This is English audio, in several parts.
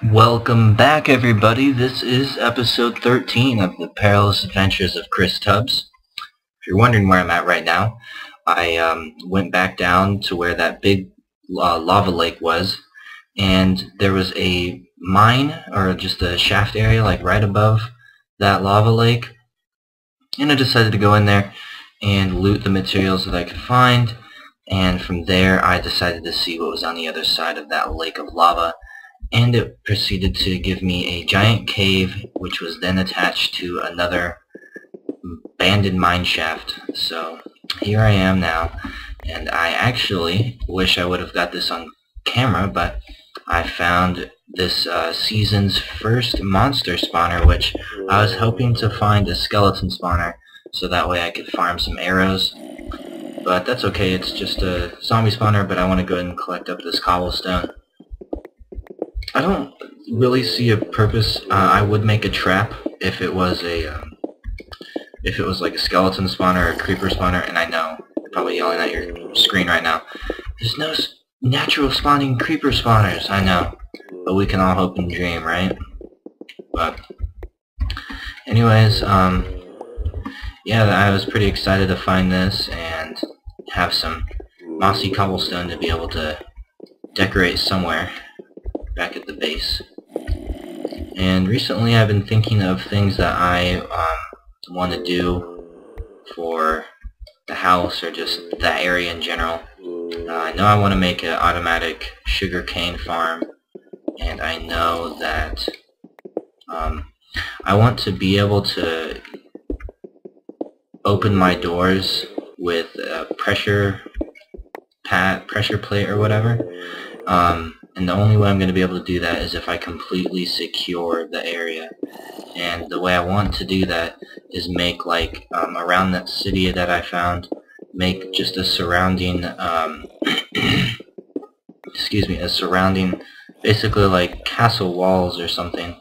Welcome back, everybody. This is episode 13 of the Perilous Adventures of Kristubs. If you're wondering where I'm at right now, I went back down to where that big lava lake was, and there was a mine, or just a shaft area, like right above that lava lake, and I decided to go in there and loot the materials that I could find, and from there I decided to see what was on the other side of that lake of lava. And it proceeded to give me a giant cave, which was then attached to another abandoned mine shaft. So here I am now, and I actually wish I would have got this on camera, but I found this season's first monster spawner, which I was hoping to find a skeleton spawner, so that way I could farm some arrows. But that's okay, it's just a zombie spawner, but I want to go ahead and collect up this cobblestone. I don't really see a purpose. I would make a trap if it was like a skeleton spawner or a creeper spawner, and I know you're probably yelling at your screen right now. There's no natural spawning creeper spawners, I know, but we can all hope and dream, right? But anyways, yeah, I was pretty excited to find this and have some mossy cobblestone to be able to decorate somewhere back at the base. And recently I've been thinking of things that I want to do for the house or just that area in general. I know I want to make an automatic sugarcane farm, and I know that I want to be able to open my doors with a pressure plate or whatever. And the only way I'm going to be able to do that is if I completely secure the area. And the way I want to do that is make, like, around that city that I found, make just a surrounding, basically like castle walls or something,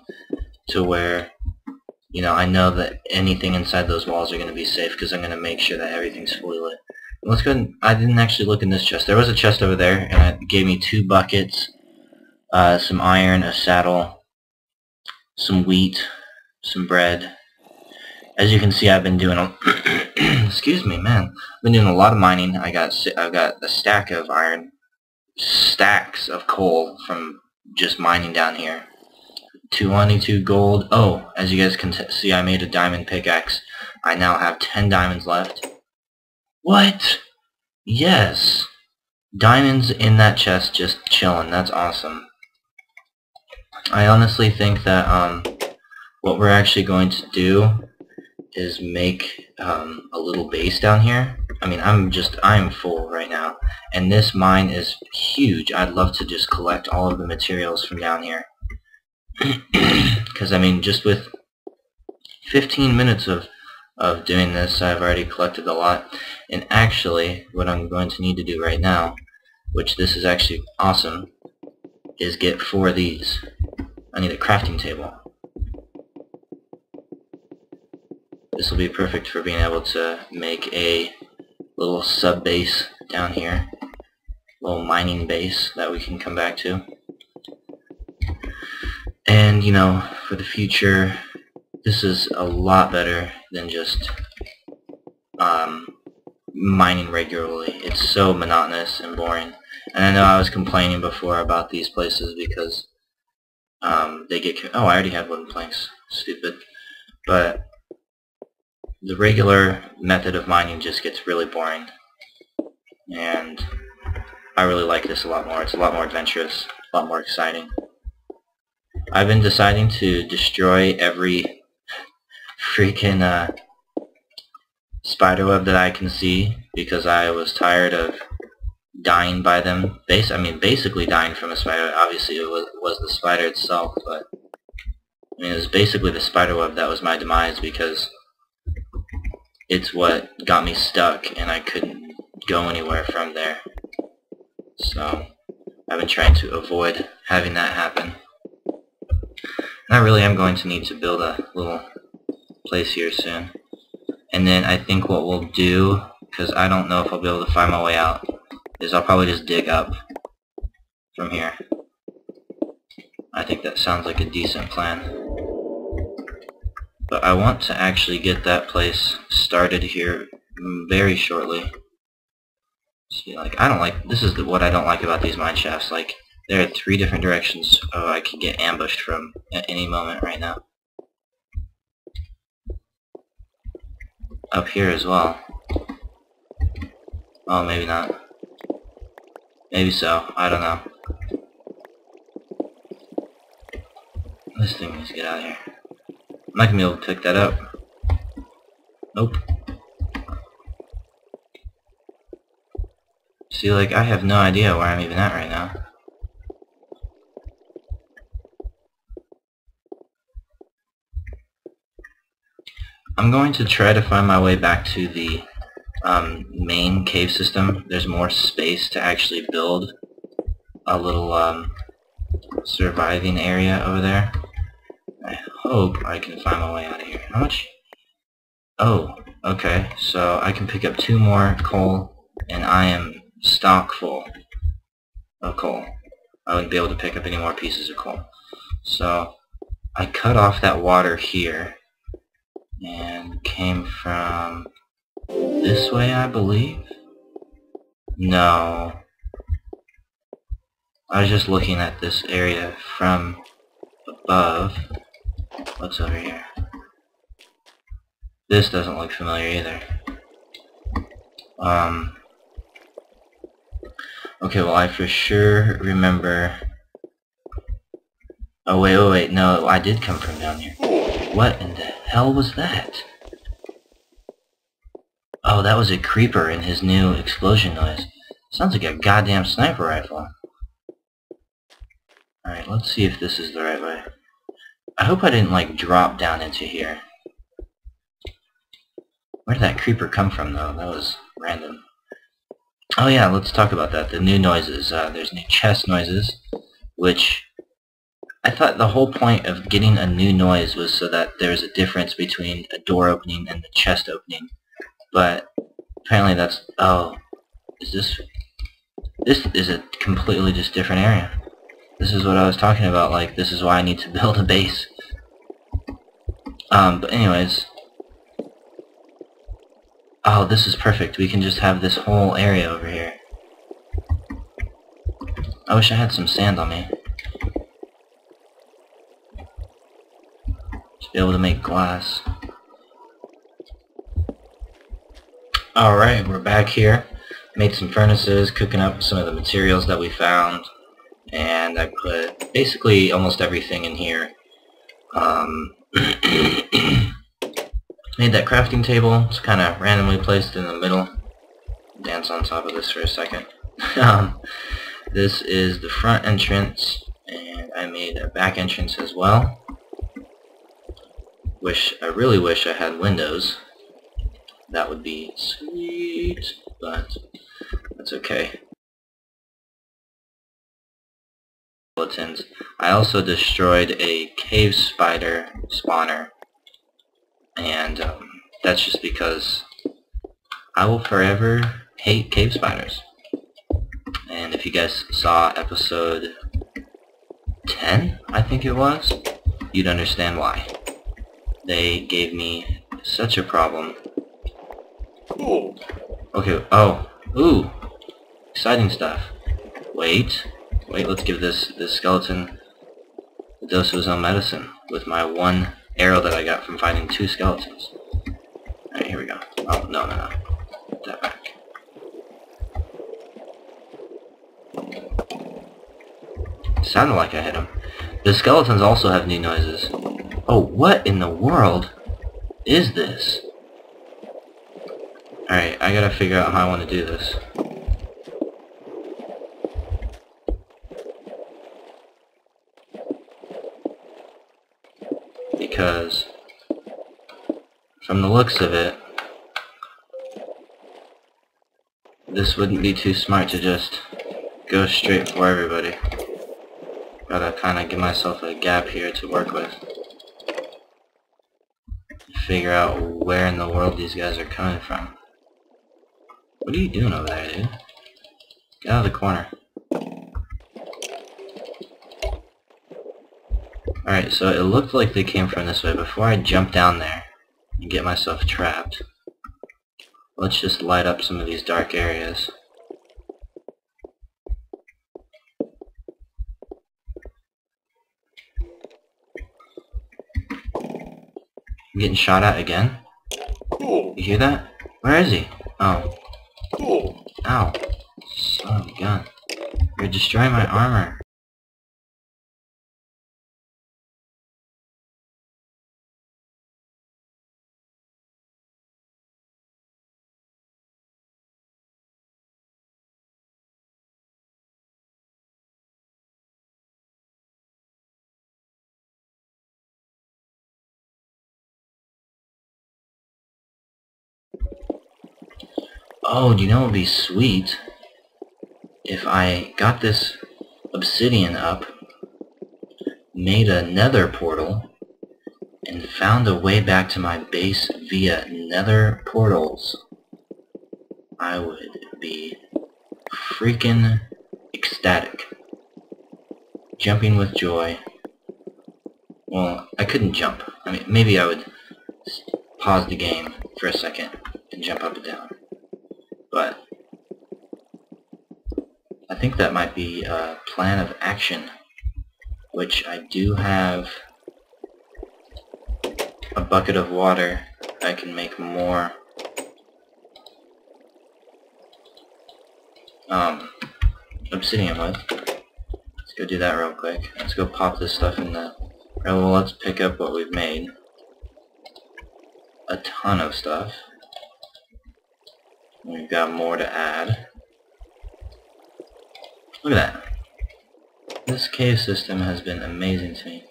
to where, you know, I know that anything inside those walls are going to be safe, because I'm going to make sure that everything's fully lit. Let's go ahead. I didn't actually look in this chest. There was a chest over there, and it gave me 2 buckets. Some iron, a saddle, some wheat, some bread. As you can see, I've been doing excuse me, man. I've been doing a lot of mining. I've got a stack of iron, stacks of coal from just mining down here. 222 gold. Oh, as you guys can see, I made a diamond pickaxe. I now have 10 diamonds left. What? Yes. Diamonds in that chest, just chilling. That's awesome. I honestly think that what we're actually going to do is make a little base down here. I mean, I'm full right now, and this mine is huge. I'd love to just collect all of the materials from down here, because I mean, just with 15 minutes of doing this, I've already collected a lot. And actually, what I'm going to need to do right now, which this is actually awesome, is get 4 of these. I need a crafting table. This will be perfect for being able to make a little sub-base down here. Little mining base that we can come back to. And, you know, for the future, this is a lot better than just mining regularly. It's so monotonous and boring. And I know I was complaining before about these places because they get... Oh, I already have wooden planks. Stupid. But the regular method of mining just gets really boring. And I really like this a lot more. It's a lot more adventurous, a lot more exciting. I've been deciding to destroy every freaking spiderweb that I can see, because I was tired of dying by them. Basically dying from a spider. Obviously it was the spider itself, but I mean, it was basically the spiderweb that was my demise, because it's what got me stuck and I couldn't go anywhere from there. So I've been trying to avoid having that happen. And I really am going to need to build a little place here soon. And then I think what we'll do, because I don't know if I'll be able to find my way out, is I'll probably just dig up from here. I think that sounds like a decent plan. But I want to actually get that place started here very shortly. See, like, I don't like, this is what I don't like about these mine shafts. Like, there are 3 different directions I could get ambushed from at any moment right now. Up here as well. Oh, maybe not. Maybe so. I don't know. This thing needs to get out of here. I'm not gonna be able to pick that up. Nope. See, like, I have no idea where I'm even at right now. I'm going to try to find my way back to the main cave system. There's more space to actually build a little surviving area over there. I hope I can find my way out of here. How much? Oh, okay. So I can pick up 2 more coal, and I am stock full of coal. I wouldn't be able to pick up any more pieces of coal. So I cut off that water here and came from this way, I believe? No. I was just looking at this area from above. What's over here? This doesn't look familiar either. Okay, well, I for sure remember... Oh, wait, no, I did come from down here. What in the hell was that? Oh, that was a creeper in his new explosion noise. Sounds like a goddamn sniper rifle. Alright, let's see if this is the right way. I hope I didn't, like, drop down into here. Where did that creeper come from, though? That was random. Oh yeah, let's talk about that. The new noises. There's new chest noises, which I thought the whole point of getting a new noise was so that there's a difference between a door opening and the chest opening. But apparently that's... Oh, is this... This is a completely just different area. This is what I was talking about, like, this is why I need to build a base. But anyways... Oh, this is perfect. We can just have this whole area over here. I wish I had some sand on me. To be able to make glass. Alright, we're back here. Made some furnaces, cooking up some of the materials that we found. And I put basically almost everything in here. Made that crafting table. It's kind of randomly placed in the middle. Dance on top of this for a second. This is the front entrance, and I made a back entrance as well. I really wish I had windows. That would be sweet, but that's okay. Skeletons. I also destroyed a cave spider spawner. And that's just because I will forever hate cave spiders. And if you guys saw episode 10, I think it was, you'd understand why. They gave me such a problem. Okay, oh, ooh, exciting stuff. Wait, let's give this skeleton a dose of his own medicine with my 1 arrow that I got from fighting 2 skeletons. Alright, here we go. Oh, no. Put that back. Sounded like I hit him. The skeletons also have new noises. Oh, what in the world is this? Alright, I gotta figure out how I want to do this. Because from the looks of it, this wouldn't be too smart to just go straight for everybody. Gotta kind of give myself a gap here to work with. Figure out where in the world these guys are coming from. What are you doing over there, dude? Get out of the corner. Alright, so it looked like they came from this way. Before I jump down there and get myself trapped, let's just light up some of these dark areas. I'm getting shot at again. You hear that? Where is he? Oh. Ow. Son of a gun. You're destroying my armor. Oh, do you know what would be sweet? If I got this obsidian up, made a nether portal, and found a way back to my base via nether portals, I would be freaking ecstatic. Jumping with joy. Well, I couldn't jump. I mean, maybe I would pause the game for a second and jump up and down. But I think that might be a plan of action, which I do have a bucket of water. I can make more obsidian with. Let's go do that real quick. Let's go pop this stuff in the... Well, let's pick up what we've made. A ton of stuff. We've got more to add. Look at that. This cave system has been amazing to me.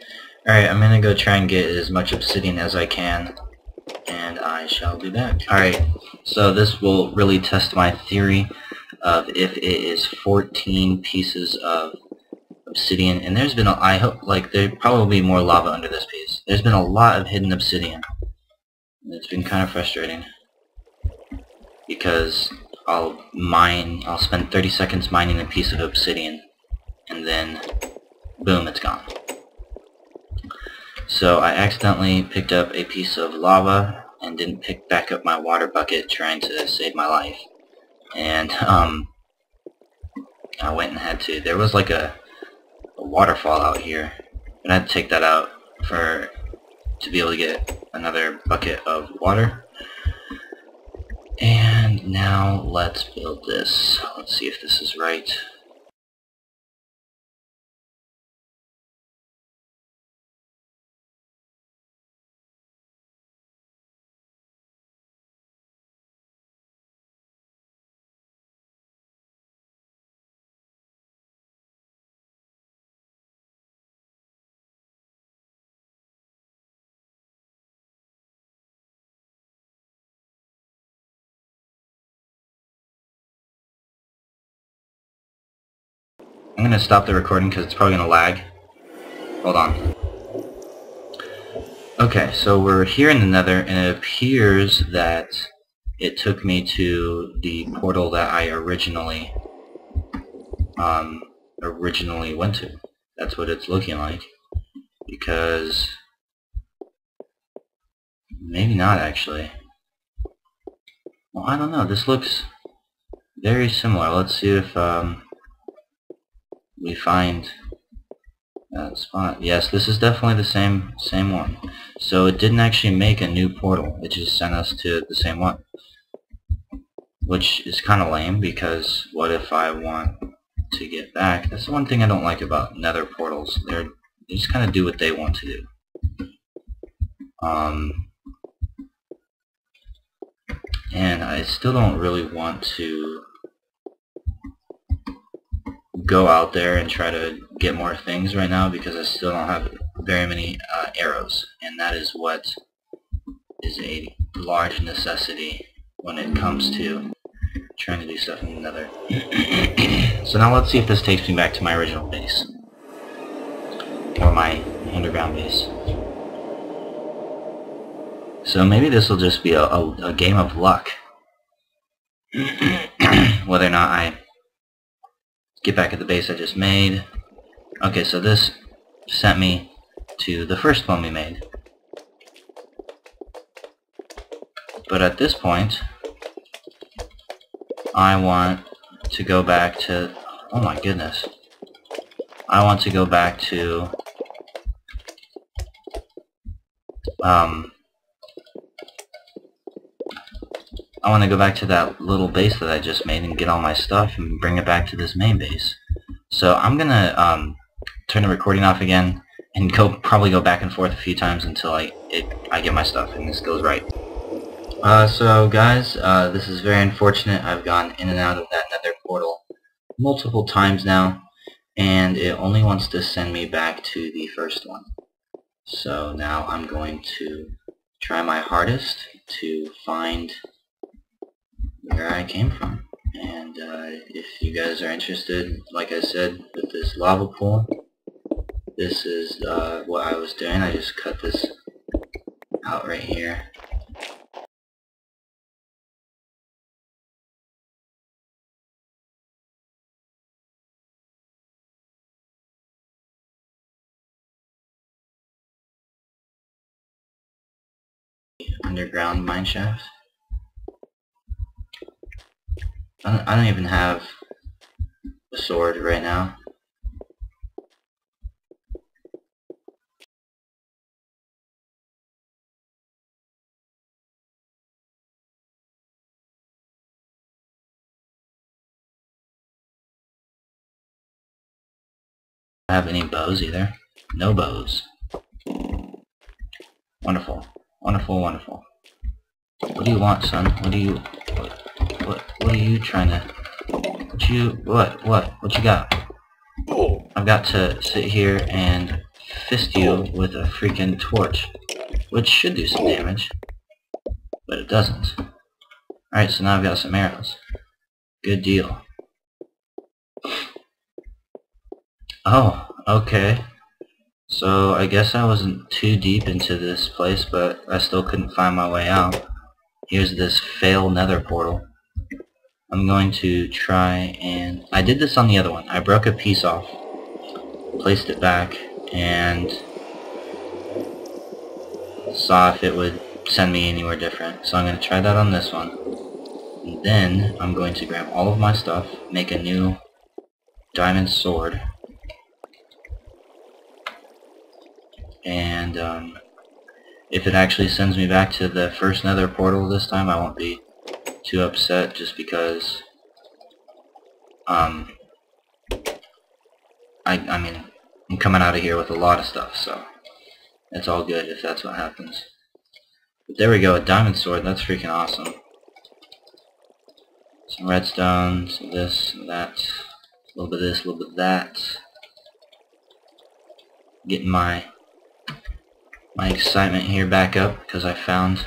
Alright, I'm gonna go try and get as much obsidian as I can, and I shall be back. Alright, so this will really test my theory of if it is 14 pieces of obsidian, and there's been I hope, like, there'd probably be more lava under this piece. There's been a lot of hidden obsidian. It's been kind of frustrating, because I'll spend 30 seconds mining a piece of obsidian, and then, boom, it's gone. So I accidentally picked up a piece of lava, and didn't pick back up my water bucket trying to save my life. And, I went and had to, there was like a waterfall out here, and I had to take that out to be able to get another bucket of water. And now let's build this. Let's see if this is right. I'm gonna stop the recording because it's probably gonna lag. Hold on. Okay, so we're here in the Nether, and it appears that it took me to the portal that I originally went to. That's what it's looking like. Because maybe not actually. Well, I don't know. This looks very similar. Let's see if we find that spot. Yes, this is definitely the same one. So it didn't actually make a new portal. It just sent us to the same one. Which is kind of lame, because what if I want to get back? That's the one thing I don't like about nether portals. They just kind of do what they want to do. And I still don't really want to go out there and try to get more things right now, because I still don't have very many arrows, and that is what is a large necessity when it comes to trying to do stuff in the Nether. So now let's see if this takes me back to my original base, or my underground base. So maybe this will just be a game of luck, whether or not I get back at the base I just made. Okay, so this sent me to the first one we made. But at this point, I want to go back to... oh my goodness. I want to go back to... I want to go back to that little base that I just made and get all my stuff and bring it back to this main base. So I'm gonna turn the recording off again and probably go back and forth a few times until I get my stuff and this goes right. So guys, this is very unfortunate. I've gone in and out of that nether portal multiple times now, and it only wants to send me back to the first one. So now I'm going to try my hardest to find where I came from. And if you guys are interested, like I said, with this lava pool, this is what I was doing. I just cut this out right here. Underground mine shaft. I don't even have a sword right now. I don't have any bows either. No bows. Wonderful. Wonderful, wonderful. What do you want, son? What are you trying to... What you got? I've got to sit here and fist you with a freaking torch, which should do some damage, but it doesn't. Alright, so now I've got some arrows. Good deal. Oh, okay. So I guess I wasn't too deep into this place, but I still couldn't find my way out. Here's this fail nether portal. I'm going to try and... I did this on the other one. I broke a piece off, placed it back, and saw if it would send me anywhere different. So I'm going to try that on this one. And then I'm going to grab all of my stuff, make a new diamond sword, and if it actually sends me back to the first nether portal this time, I won't be too upset, just because I mean, I'm coming out of here with a lot of stuff, so it's all good if that's what happens. But there we go, a diamond sword. That's freaking awesome. Some redstone, some this, some that, a little bit of this, a little bit of that. Getting my excitement here back up because I found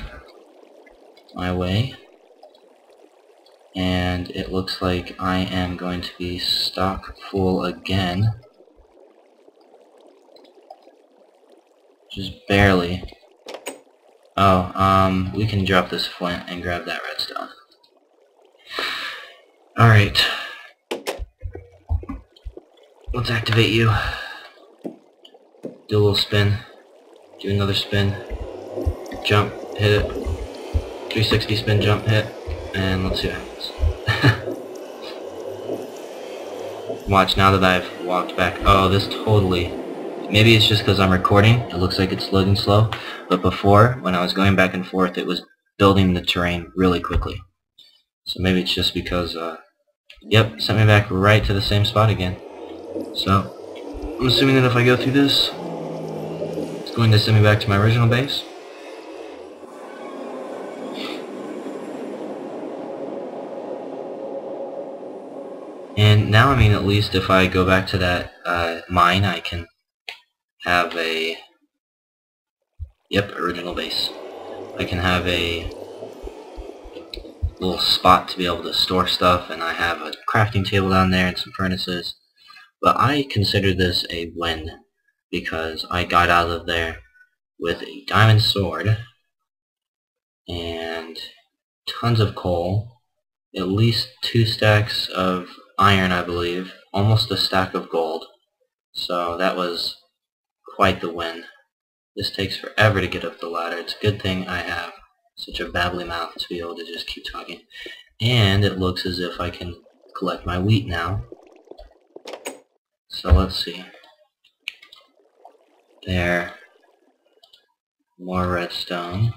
my way. And it looks like I am going to be stock full again. Just barely. Oh, we can drop this flint and grab that redstone. Alright. Let's activate you. Do a little spin. Do another spin. Jump, hit it. 360 spin, jump, hit. And let's see what happens. Watch, now that I've walked back. Oh, this totally... Maybe it's just because I'm recording. It looks like it's loading slow. But before, when I was going back and forth, it was building the terrain really quickly. So maybe it's just because, yep, sent me back right to the same spot again. So, I'm assuming that if I go through this, it's going to send me back to my original base. And now, I mean, at least if I go back to that mine, I can have a... Yep, original base. I can have a little spot to be able to store stuff, and I have a crafting table down there and some furnaces. But I consider this a win, because I got out of there with a diamond sword and tons of coal, at least 2 stacks of iron, I believe, almost a stack of gold. So that was quite the win. This takes forever to get up the ladder. It's a good thing I have such a babbly mouth to be able to just keep talking. And it looks as if I can collect my wheat now. So let's see. There. More redstone.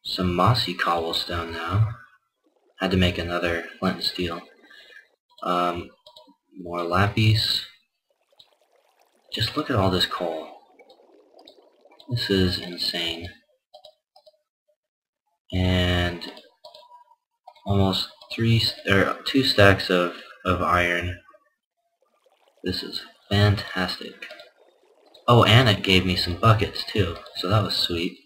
Some mossy cobblestone now. Had to make another flint and steel. More lapis. Just look at all this coal. This is insane. And almost 2 stacks of iron. This is fantastic. Oh, and it gave me some buckets too, so that was sweet.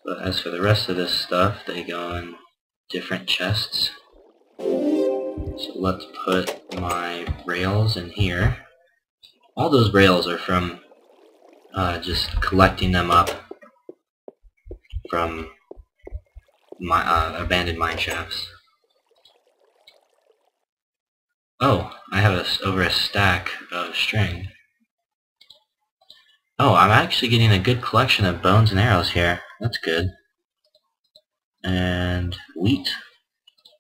But as for the rest of this stuff, they go in different chests. So let's put my rails in here. All those rails are from just collecting them up from my abandoned mine shafts. Oh, I have over a stack of string. Oh, I'm actually getting a good collection of bones and arrows here. That's good. And wheat.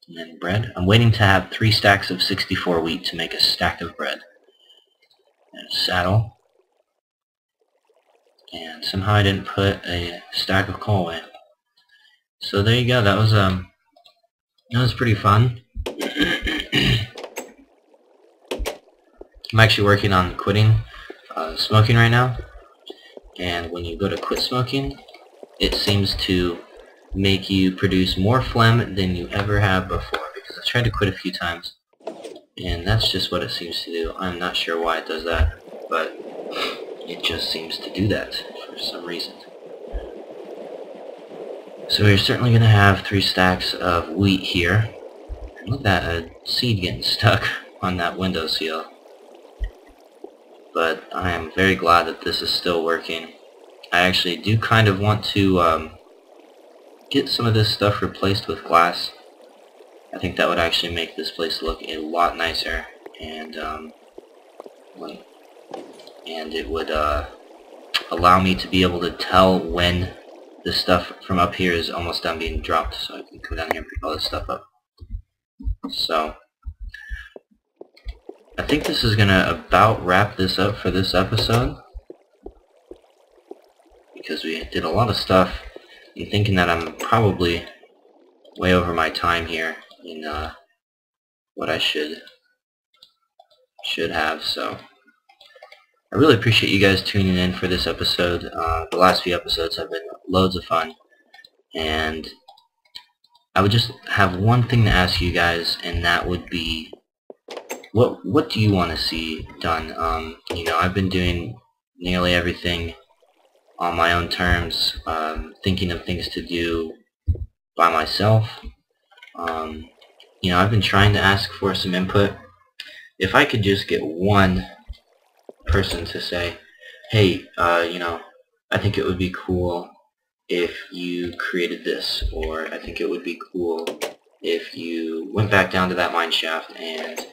And then bread. I'm waiting to have 3 stacks of 64 wheat to make a stack of bread. And a saddle. And somehow I didn't put a stack of coal away. So there you go. That was pretty fun. I'm actually working on quitting smoking right now. And when you go to quit smoking, it seems to make you produce more phlegm than you ever have before, because I've tried to quit a few times and that's just what it seems to do. I'm not sure why it does that, but it just seems to do that for some reason. So we're certainly going to have 3 stacks of wheat here. Look at that, a seed getting stuck on that windowsill. But I am very glad that this is still working. I actually do kind of want to get some of this stuff replaced with glass. I think that would actually make this place look a lot nicer, and it would allow me to be able to tell when this stuff from up here is almost done being dropped, so I can come down here and pick all this stuff up. So I think this is gonna about wrap this up for this episode, because we did a lot of stuff. I'm thinking that I'm probably way over my time here in what I should have. So I really appreciate you guys tuning in for this episode. The last few episodes have been loads of fun, and I would just have one thing to ask you guys, and that would be, what do you want to see done? You know, I've been doing nearly everything on my own terms, thinking of things to do by myself. You know, I've been trying to ask for some input. If I could just get one person to say, hey, you know, I think it would be cool if you created this, or I think it would be cool if you went back down to that mine shaft and,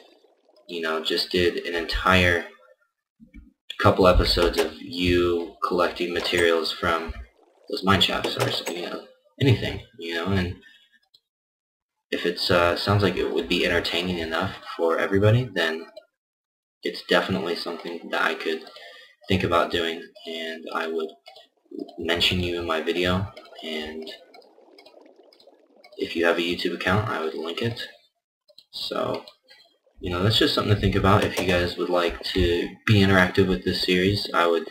you know, just did an entire couple episodes of you collecting materials from those mine shafts, or something, you know, anything, you know. And if it sounds like it would be entertaining enough for everybody, then it's definitely something that I could think about doing, and I would mention you in my video. And if you have a YouTube account, I would link it. So, you know, that's just something to think about. If you guys would like to be interactive with this series, I would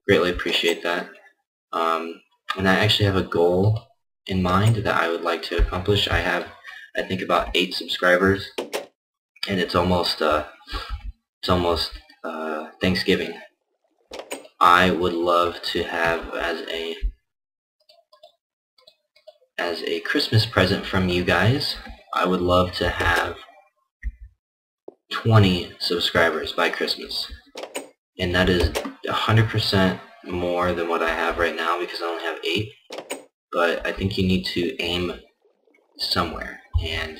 greatly appreciate that. And I actually have a goal in mind that I would like to accomplish. I have, I think, about 8 subscribers, and it's almost Thanksgiving. I would love to have, as a Christmas present from you guys, I would love to have 20 subscribers by Christmas. And that is 100% more than what I have right now, because I only have 8. But I think you need to aim somewhere, and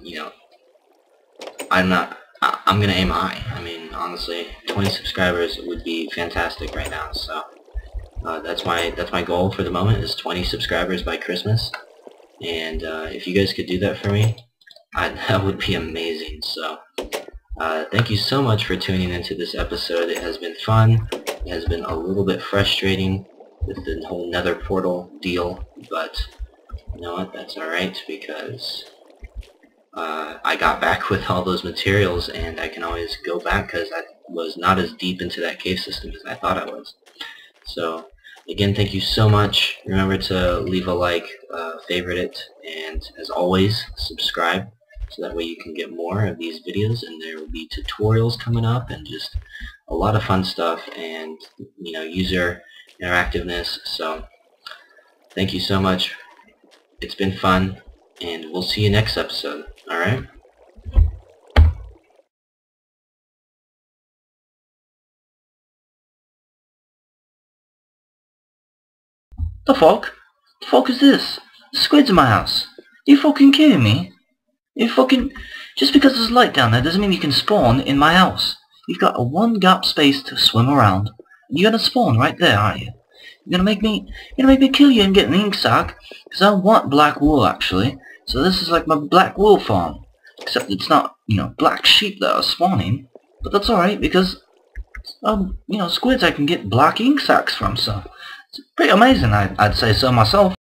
you know, I'm I'm gonna aim high. I mean, honestly, 20 subscribers would be fantastic right now. So that's my goal for the moment, is 20 subscribers by Christmas. And if you guys could do that for me, that would be amazing. So thank you so much for tuning into this episode. It has been fun. It has been a little bit frustrating with the whole Nether portal deal, but you know what? That's alright, because I got back with all those materials, and I can always go back because I was not as deep into that cave system as I thought I was. So, again, thank you so much. Remember to leave a like, favorite it, and as always, subscribe, so that way you can get more of these videos, and there will be tutorials coming up, and just a lot of fun stuff, and, you know, user interactiveness. So, thank you so much. It's been fun, and we'll see you next episode. Alright? The fuck? The fuck is this? The squid's in my house. Are you fucking kidding me? You fucking... Just because there's light down there doesn't mean you can spawn in my house. You've got a one gap space to swim around. And you're gonna spawn right there, aren't you? You're gonna make me kill you and get an ink sac? Because I want black wool, actually. So this is like my black wool farm. Except it's not, you know, black sheep that are spawning. But that's alright, because, you know, squids I can get black ink sacs from, so... It's pretty amazing, I'd say so myself.